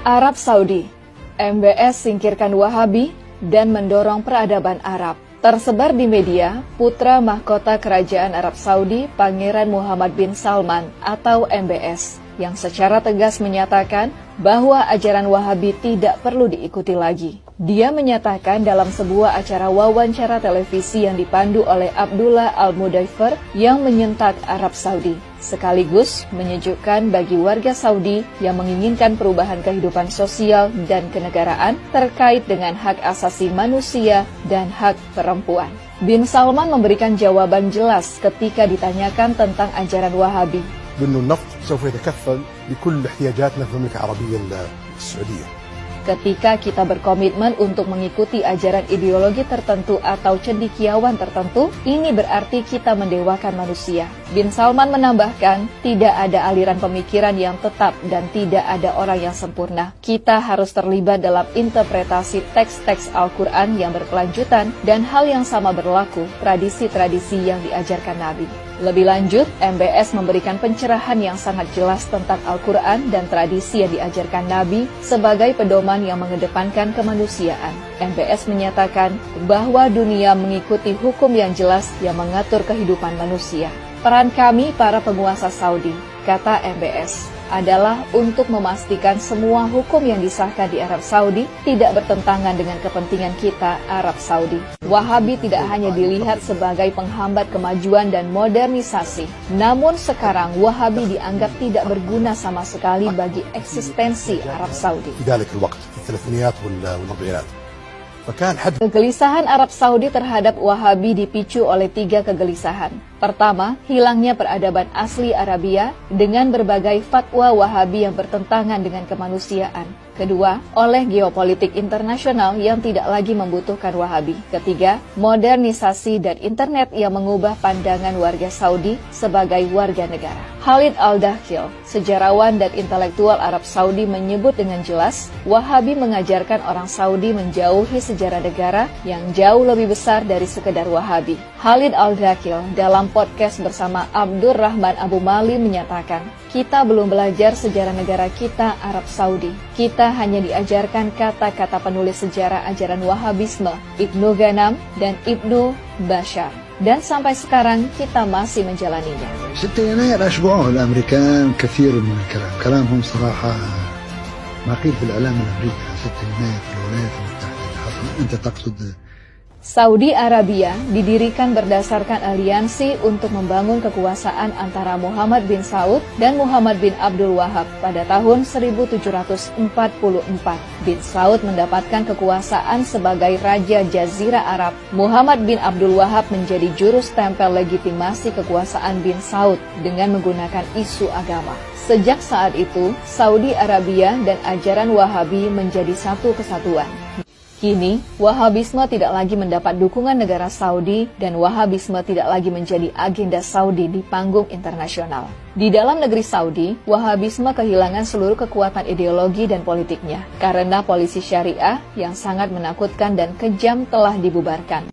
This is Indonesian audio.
Arab Saudi, MBS singkirkan Wahabi dan mendorong peradaban Arab. Tersebar di media, putra mahkota Kerajaan Arab Saudi, Pangeran Muhammad bin Salman atau MBS, yang secara tegas menyatakan bahwa ajaran Wahabi tidak perlu diikuti lagi. Dia menyatakan dalam sebuah acara wawancara televisi yang dipandu oleh Abdullah Al-Mudaifer yang menyentak Arab Saudi, sekaligus menyejukkan bagi warga Saudi yang menginginkan perubahan kehidupan sosial dan kenegaraan terkait dengan hak asasi manusia dan hak perempuan. Bin Salman memberikan jawaban jelas ketika ditanyakan tentang ajaran Wahabi. بأنه النفط سوف يتكفل بكل احتياجاتنا في المملكة العربية السعودية. Ketika kita berkomitmen untuk mengikuti ajaran ideologi tertentu atau cendekiawan tertentu, ini berarti kita mendewakan manusia. Bin Salman menambahkan, tidak ada aliran pemikiran yang tetap dan tidak ada orang yang sempurna. Kita harus terlibat dalam interpretasi teks-teks Al-Quran yang berkelanjutan dan hal yang sama berlaku tradisi-tradisi yang diajarkan Nabi. Lebih lanjut, MBS memberikan pencerahan yang sangat jelas tentang Al-Quran dan tradisi yang diajarkan Nabi sebagai pedoman yang mengedepankan kemanusiaan. MBS menyatakan bahwa dunia mengikuti hukum yang jelas yang mengatur kehidupan manusia. Peran kami para penguasa Saudi, kata MBS, adalah untuk memastikan semua hukum yang disahkan di Arab Saudi tidak bertentangan dengan kepentingan kita Arab Saudi. Wahabi tidak hanya dilihat sebagai penghambat kemajuan dan modernisasi, namun sekarang Wahabi dianggap tidak berguna sama sekali bagi eksistensi Arab Saudi. Kegelisahan Arab Saudi terhadap Wahabi dipicu oleh 3 kegelisahan. Pertama, hilangnya peradaban asli Arabia dengan berbagai fatwa Wahabi yang bertentangan dengan kemanusiaan. Kedua, oleh geopolitik internasional yang tidak lagi membutuhkan Wahabi. Ketiga, modernisasi dan internet yang mengubah pandangan warga Saudi sebagai warga negara. Khalid Al-Dakhil, sejarawan dan intelektual Arab Saudi menyebut dengan jelas, Wahabi mengajarkan orang Saudi menjauhi sejarah negara yang jauh lebih besar dari sekedar Wahabi. Khalid Al-Dakhil dalam podcast bersama Abdurrahman Abu Mali menyatakan, kita belum belajar sejarah negara kita Arab Saudi. Kita hanya diajarkan kata-kata penulis sejarah ajaran Wahabisme, Ibnu Ghanam dan Ibnu Bashar. Dan sampai sekarang kita masih menjalaninya. 6 يناير أشبعوه الأمريكان كثير من الكلام كلامهم صراحة ما قيل في الإعلام الأمريكي 6 يناير في الولايات المتحدة. أنت تقصد Saudi Arabia didirikan berdasarkan aliansi untuk membangun kekuasaan antara Muhammad bin Saud dan Muhammad bin Abdul Wahab pada tahun 1744. Bin Saud mendapatkan kekuasaan sebagai Raja Jazirah Arab. Muhammad bin Abdul Wahab menjadi juru stempel legitimasi kekuasaan bin Saud dengan menggunakan isu agama. Sejak saat itu, Saudi Arabia dan ajaran Wahabi menjadi satu kesatuan. Kini, Wahabisme tidak lagi mendapat dukungan negara Saudi dan Wahabisme tidak lagi menjadi agenda Saudi di panggung internasional. Di dalam negeri Saudi, Wahabisme kehilangan seluruh kekuatan ideologi dan politiknya karena polisi syariah yang sangat menakutkan dan kejam telah dibubarkan.